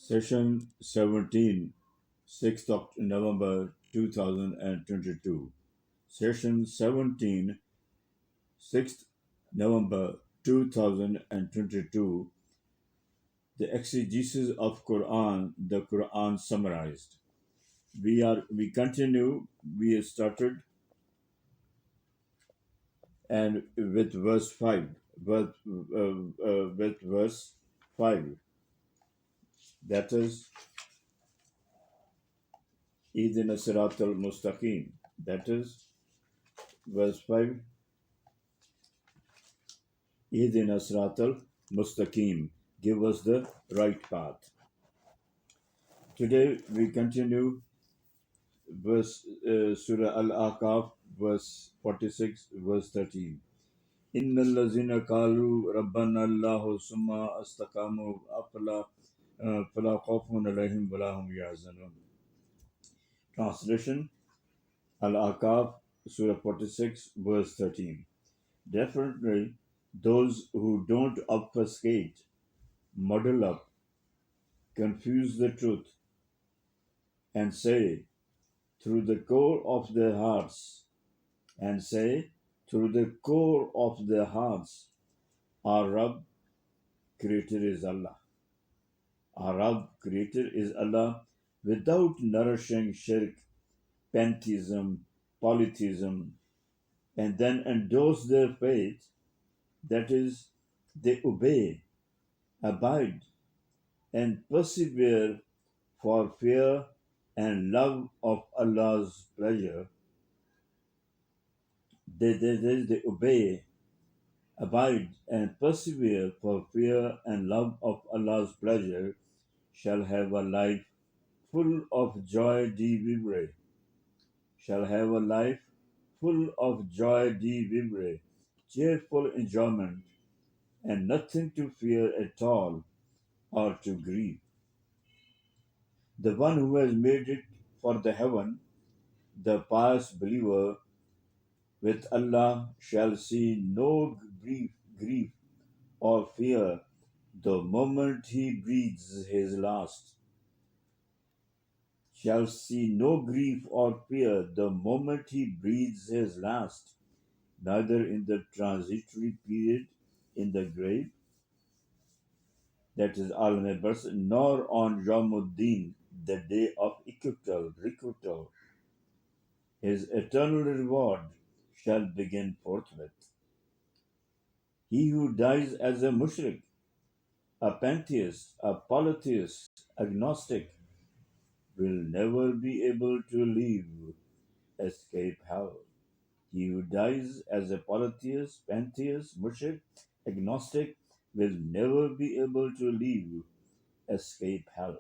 Session 17, 6th of November 2022. Session 17, 6th November 2022. The exegesis of Quran, the Quran summarized. We continue, we started and with verse 5, with verse 5, that is, Idina Sirat al-Mustaqim, that is, verse 5, Ihdina Siratal Mustaqim. Give us the right path. Today we continue Surah Al-Aqaf, verse 46, verse 13. إن الذين قالوا ربنا الله ثم استقاموا فلا خوف عليهم ولا هم يحزنون. Translation: Al-Aqaf, Surah 46, verse 13. Definitely, those who don't obfuscate, muddle up, confuse the truth, and say through the core of their hearts, and say through the core of their hearts, our Rabb, Creator is Allah. Our Rabb, Creator is Allah, without nourishing shirk, pantheism, polytheism, and then endorse their faith, that is, they obey, abide, and persevere for fear and love of Allah's pleasure. They obey, abide, and persevere for fear and love of Allah's pleasure shall have a life full of joy de vivre, shall have a life full of joy de vivre, cheerful enjoyment, and nothing to fear at all or to grieve. The one who has made it for the heaven, the pious believer with Allah shall see no grief or fear the moment he breathes his last. Shall see no grief or fear the moment he breathes his last, neither in the transitory period in the grave, that is Al-Nabas, nor on Yawmuddin, the day of requital. His eternal reward shall begin forthwith. He who dies as a mushrik, a pantheist, a polytheist, agnostic, will never be able to escape hell. He who dies as a polytheist, pantheist, mushrik, agnostic, will never be able to escape hell.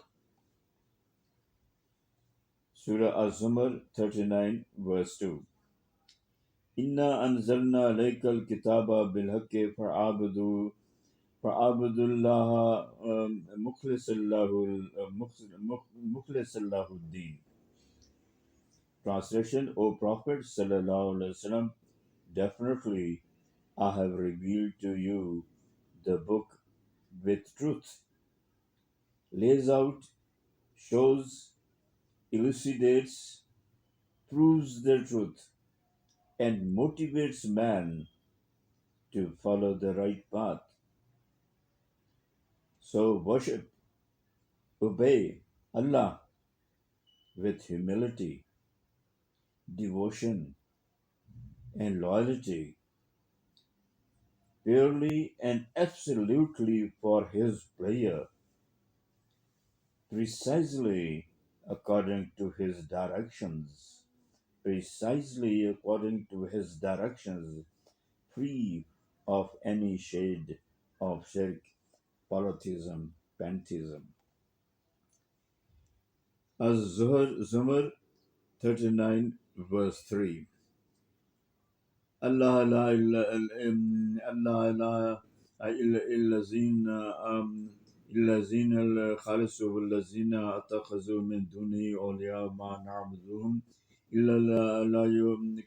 Surah Az-Zumar 39, verse 2. Inna anzalna alaykal kitaba bilhaqqi fa'abudullaha mukhlisallahu din. Translation: O Prophet sallallahu alaihi wasallam, definitely I have revealed to you the book with truth, lays out, shows, elucidates, proves the truth, and motivates man to follow the right path. So worship, obey Allah with humility, devotion, and loyalty, purely and absolutely for His pleasure, precisely according to His directions, free of any shade of shirk, polytheism, pantheism. Az-Zumar 39, verse 3. Allah la الذين الخالص والذين اتخذوا من دونه أولياء ما نعبدهم إلا لا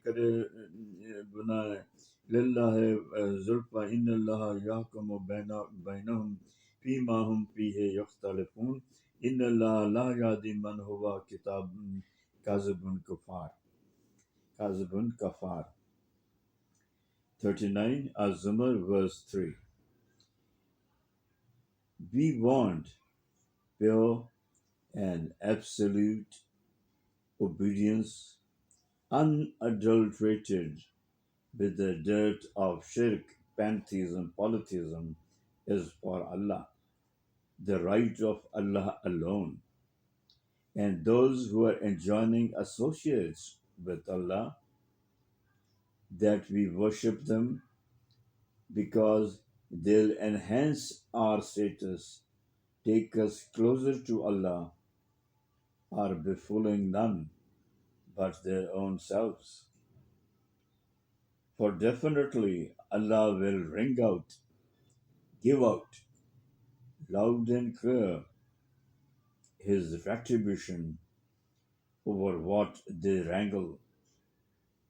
يقربنا لله زلفى إن الله يحكم بينهم فيما هم فيه يختلفون إن الله لا يهدي من هو كاذب كفار كاذب كفار. 39 Az-Zumar verse 3. We want pure and absolute obedience, unadulterated with the dirt of shirk, pantheism, polytheism, is for Allah, the right of Allah alone. And those who are enjoining associates with Allah, that we worship them because they'll enhance our status, take us closer to Allah, are befooling none but their own selves. For definitely Allah will ring out, give out, loud and clear, His retribution over what they wrangle,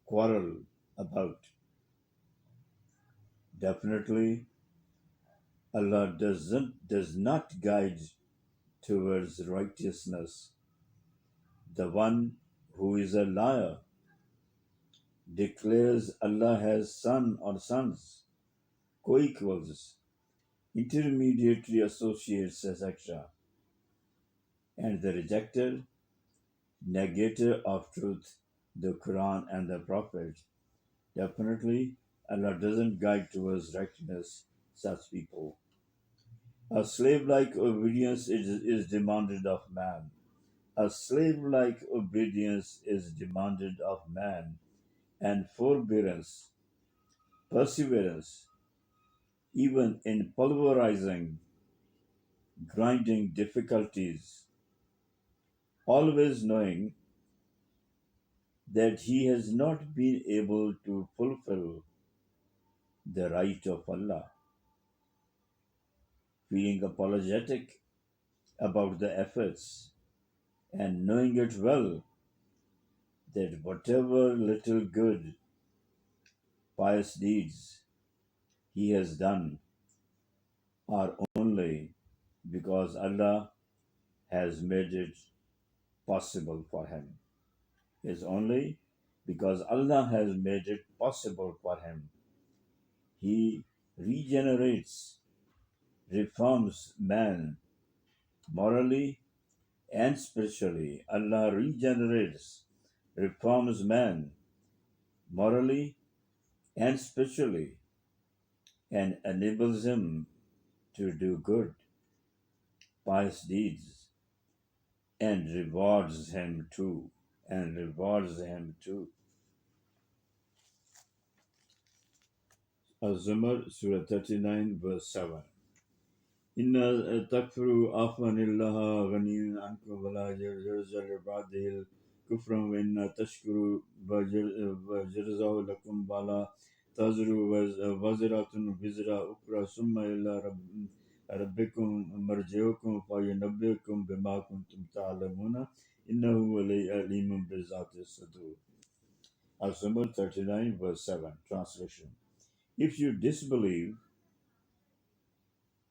quarrel about. Definitely, Allah does not guide towards righteousness the one who is a liar, declares Allah has son or sons, co-equals, intermediary associates, etc., and the rejecter, negator of truth, the Quran and the Prophet. Definitely, Allah doesn't guide towards righteousness such people. A slave like obedience is demanded of man. A slave like obedience is demanded of man, and forbearance, perseverance, even in pulverizing, grinding difficulties, always knowing that he has not been able to fulfill the right of Allah, feeling apologetic about the efforts and knowing it well that whatever little good, pious deeds he has done are only because Allah has made it possible for him. Is only because Allah has made it possible for him. He regenerates, reforms man morally and spiritually. Allah regenerates, reforms man morally and spiritually, and enables him to do good, pious deeds, and rewards him too. And rewards him too. Az-Zumar, Surah 39, verse 7. إن تكفروا أفن الله غني عنكم ولا يرزل بعده الكفر وإن تشكروا بجرزه لكم ولا تزر وزرة وزر أخرى ثم إلى ربكم مرجعكم فينبئكم بما كنتم تعلمون إنه عليم بذات الصدور. Az-Zumar 39 verse 7. Translation. If you disbelieve,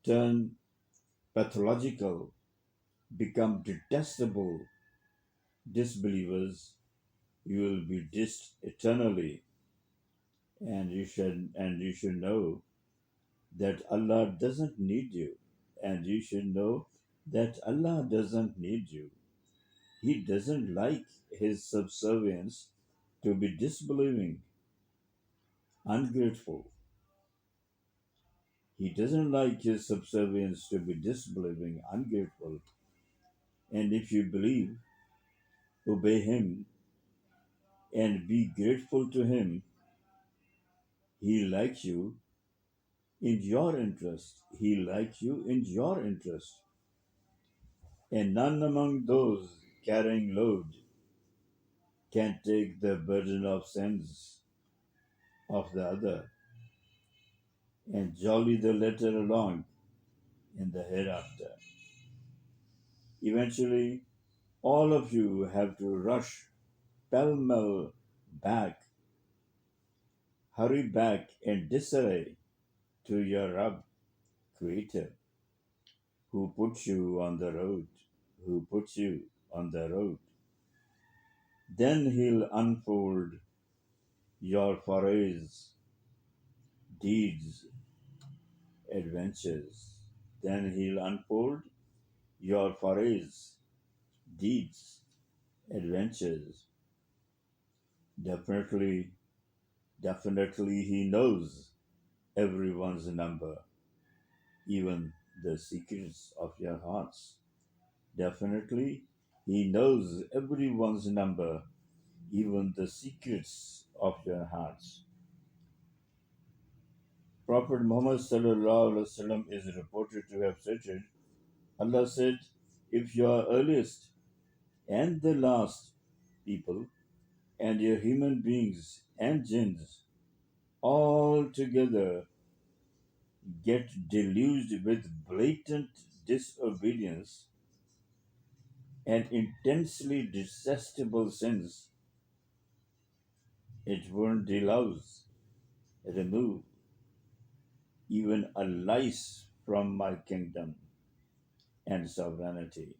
turn pathological, become detestable disbelievers, you will be dissed eternally, and you should know that Allah doesn't need you, and you should know that Allah doesn't need you. He doesn't like his subservients to be disbelieving, ungrateful. He doesn't like his subservients to be disbelieving, ungrateful. And if you believe, obey him and be grateful to him, he likes you in your interest. He likes you in your interest. And none among those carrying load can take the burden of sins of the other and jolly the latter along in the hereafter. Eventually, all of you have to rush pell-mell back, hurry back in disarray to your Rabb, Creator. who puts you on the road, who puts you on the road. Then he'll unfold your forays, deeds, adventures. Then he'll unfold your forays, deeds, adventures. Definitely, definitely he knows everyone's number, even the secrets of your hearts. Definitely, he knows everyone's number, even the secrets of your hearts. Prophet Muhammad ﷺ is reported to have stated, Allah said, if your earliest and the last people and your human beings and jinns all together get deluged with blatant disobedience and intensely detestable sins, it won't remove even a lice from my kingdom and sovereignty.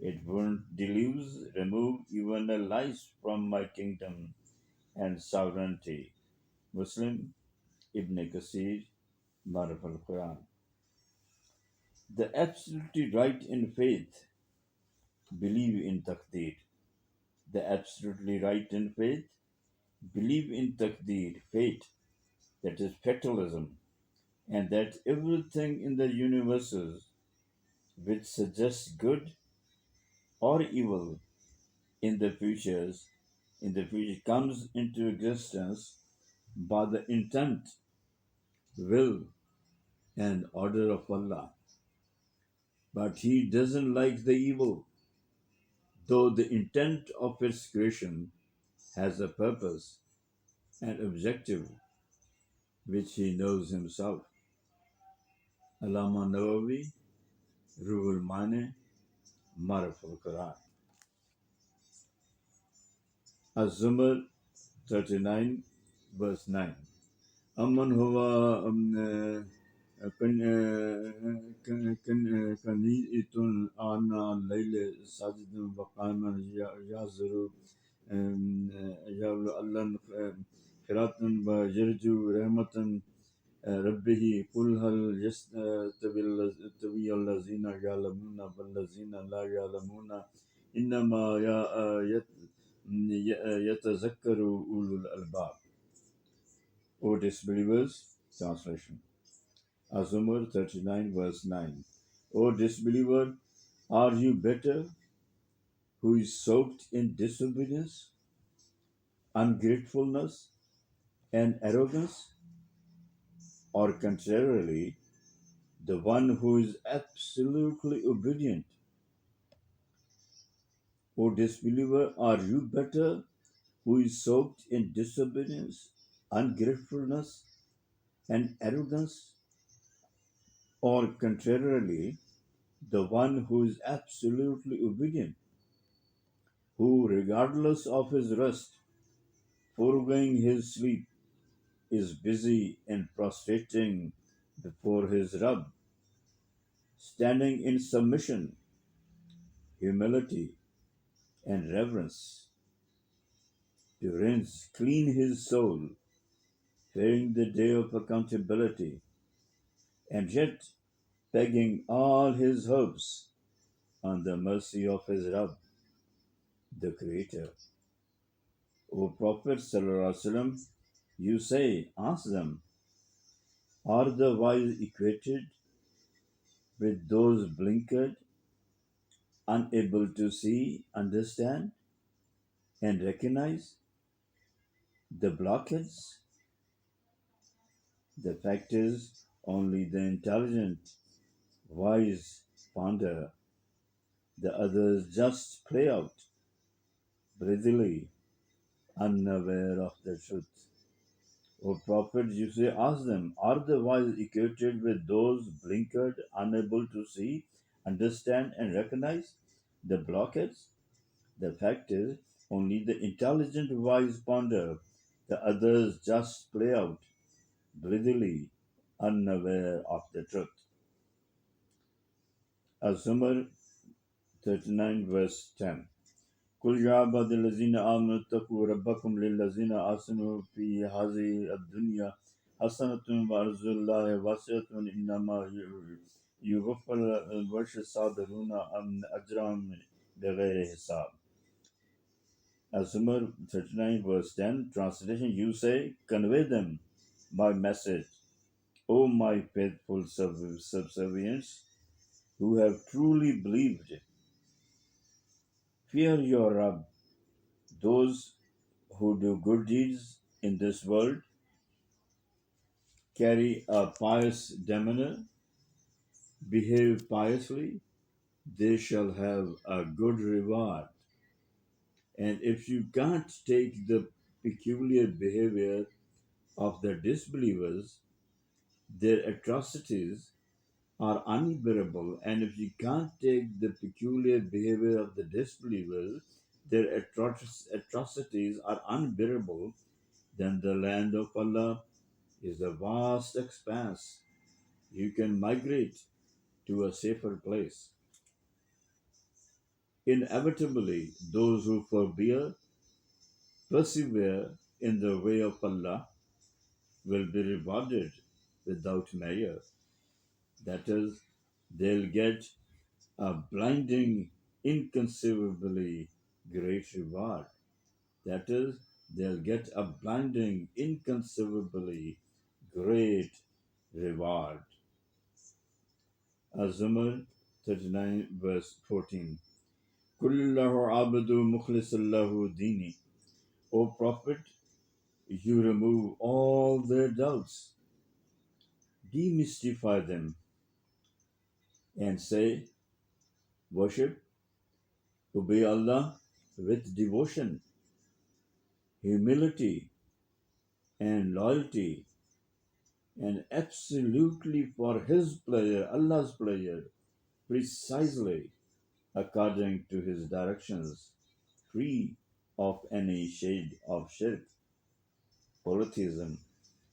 It won't remove even a lice from my kingdom and sovereignty. Muslim Ibn Kasir, Maraf al Quran. The absolutely right in faith believe in taqdeer. The absolutely right in faith believe in taqdeer, fate, that is fatalism, and that everything in the universes which suggests good or evil in the futures in the future comes into existence by the intent, will, and order of Allah. But He doesn't like the evil, though the intent of its creation has a purpose and objective which He knows Himself. Alama Nawawi, Ruhul Mane, Maraf al Quran. Az-Zumar 39, verse 9. Amman huwa قنيئة آناء الليل ساجدا وقائما يحذر يعلن خيراتا ويرجو رحمة ربه قل هل يستوي الذين يعلمون والذين لا يعلمون إنما يتذكر أولو الألباب. O disbelievers, translation. Az-Zumar 39, verse 9. O disbeliever, are you better who is soaked in disobedience, ungratefulness, and arrogance? Or contrarily, the one who is absolutely obedient? O disbeliever, are you better who is soaked in disobedience, ungratefulness, and arrogance? Or contrarily, the one who is absolutely obedient, who, regardless of his rest, foregoing his sleep, is busy in prostrating before his Rabb, standing in submission, humility, and reverence, to rinse clean his soul, fearing the day of accountability, and yet pegging all his hopes on the mercy of his Rabb, the Creator. O Prophet ﷺ, you say, ask them, are the wise equated with those blinkered, unable to see, understand, and recognize the blockheads? The fact is, only the intelligent, wise ponder, the others just play out, breathily, unaware of the truth. O Prophet, you say, ask them, are the wise equated with those blinkered, unable to see, understand, and recognize the blockheads? The fact is, only the intelligent wise ponder, the others just play out, breathily, unaware of the truth. Az-Zumar 39 verse 10. قل يا عباد الذين آمنوا اتقوا ربكم للذين أحسنوا في هذه الدنيا حسنة وأرض الله واسعة إنما يوفى الصابرون أجرهم بغير حساب. As-Zumar 39 verse 10, translation, you say, convey them my message, O my faithful subservients who have truly believed. Fear your Rabb. Those who do good deeds in this world carry a pious demeanor, behave piously, they shall have a good reward. And if you can't take the peculiar behavior of the disbelievers, their atrocities are unbearable. And if you can't take the peculiar behavior of the disbelievers, their atrocities are unbearable, then the land of Allah is a vast expanse. You can migrate to a safer place. Inevitably, those who forbear, persevere in the way of Allah, will be rewarded without measure. That is, they'll get a blinding, inconceivably great reward. That is, they'll get a blinding, inconceivably great reward. Az-Zumar 39 verse 14. Kullahu abdu mukhlisallahu dini. O Prophet, you remove all their doubts, demystify them, and say, worship, obey Allah with devotion, humility, and loyalty, and absolutely for His pleasure, Allah's pleasure, precisely according to His directions, free of any shade of shirk, polytheism,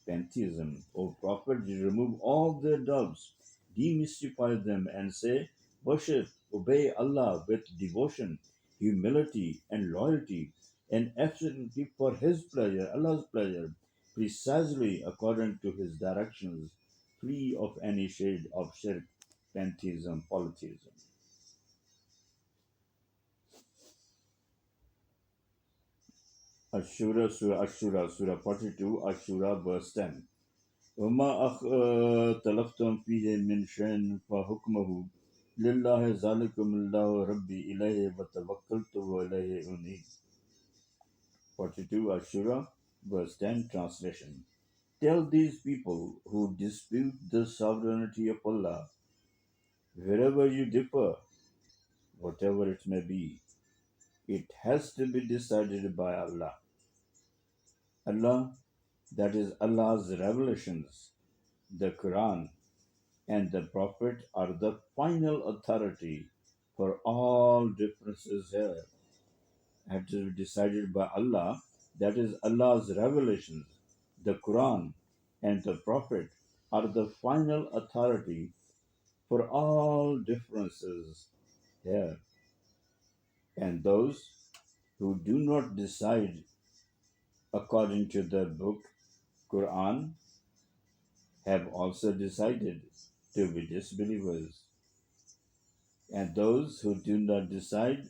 pantheism. O Prophet, you remove all their doubts, demystify them, and say, worship, obey Allah with devotion, humility, and loyalty, and absolutely for His pleasure, Allah's pleasure, precisely according to His directions, free of any shade of shirk, pantheism, polytheism. Ashura, Surah 42, Ashura, verse 10. وما اختلفتم فيه من شيء فحكمه لله ذلكم الله ربي إليه وتوكلت وإليه أنيب. 42 Ashura, verse 10, translation. Tell these people who dispute the sovereignty of Allah, wherever you differ, whatever it may be, it has to be decided by Allah. Allah, that is Allah's revelations, the Quran, and the Prophet are the final authority for all differences here. Have to be decided by Allah, that is Allah's revelations, the Quran, and the Prophet are the final authority for all differences here. And those who do not decide according to the book, Quran, have also decided to be disbelievers. And those who do not decide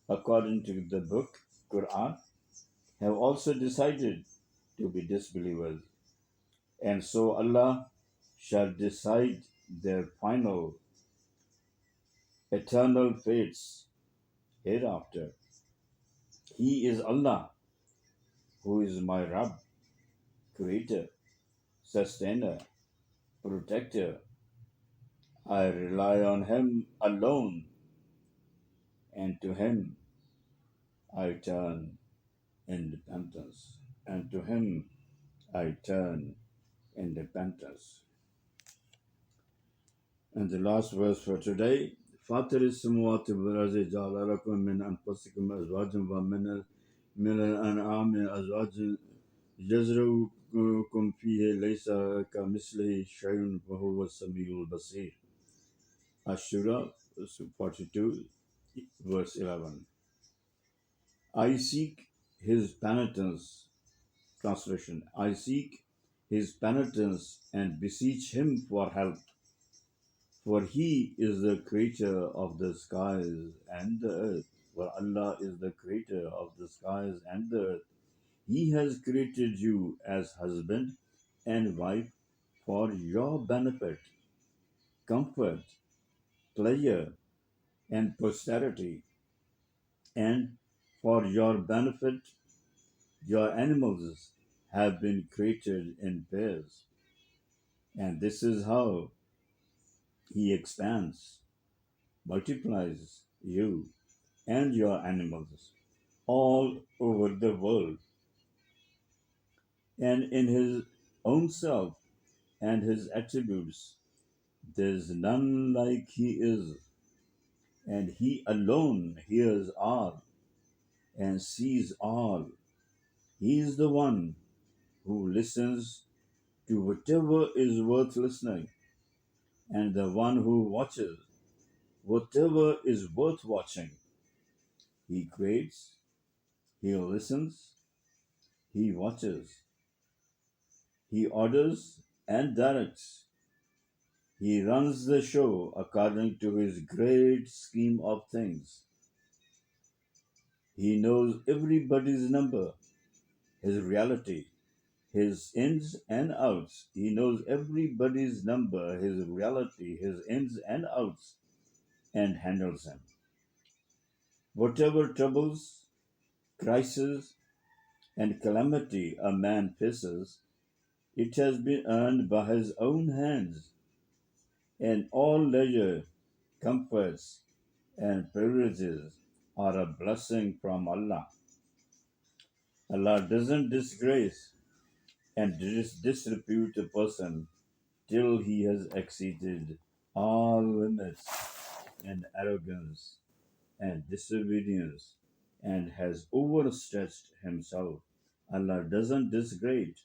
according to the book, Quran, have also decided to be disbelievers. And so Allah shall decide their final eternal fates hereafter. He is Allah, who is my Rabb, creator, sustainer, protector. I rely on Him alone, and to Him I turn independence. And to Him I turn independence. And the last verse for today, فاطر السماوات والأرض جعل لكم من أنفسكم أزواجا ومن الأنعام أزواجا يزرعكم فيه ليس كمثله شيء وهو السميع البصير. Ashura 42, verse 11. I seek his penitence. Translation: I seek his penitence and beseech him for help, for he is the creator of the skies and the earth. For Allah is the creator of the skies and the earth. He has created you as husband and wife for your benefit, comfort, pleasure, and posterity, and for your benefit, your animals have been created in pairs. And this is how he expands, multiplies you and your animals all over the world, and in his own self and his attributes. There's none like he is, and he alone hears all and sees all. He is the one who listens to whatever is worth listening, and the one who watches whatever is worth watching. He creates, he listens, he watches, he orders and directs. He runs the show according to his great scheme of things. He knows everybody's number, his reality, his ins and outs. He knows everybody's number, his reality, his ins and outs, and handles them. Whatever troubles, crisis, and calamity a man faces, it has been earned by his own hands, and all leisure, comforts, and privileges are a blessing from Allah. Allah doesn't disgrace and disrepute a person till he has exceeded all limits in arrogance and disobedience and has overstretched himself. Allah doesn't disgrace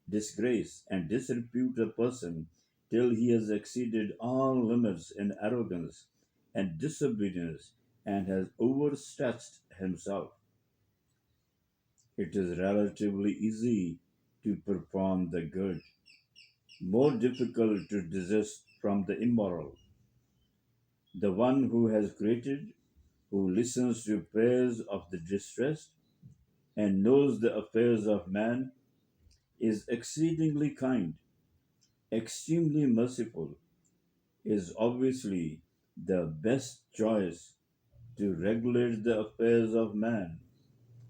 and disrepute a person till he has exceeded all limits in arrogance and disobedience and has overstretched himself. It is relatively easy to perform the good, more difficult to desist from the immoral. The one who has created, who listens to prayers of the distressed, and knows the affairs of man, is exceedingly kind, extremely merciful, is obviously the best choice to regulate the affairs of man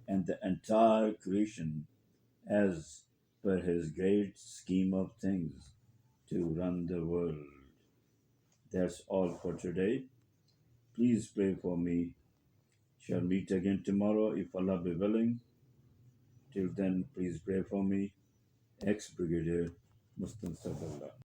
and the entire creation as per his great scheme of things to run the world. That's all for today. Please pray for me. Shall meet again tomorrow if Allah be willing. Till then, please pray for me. Ex Brigadier Mustafa.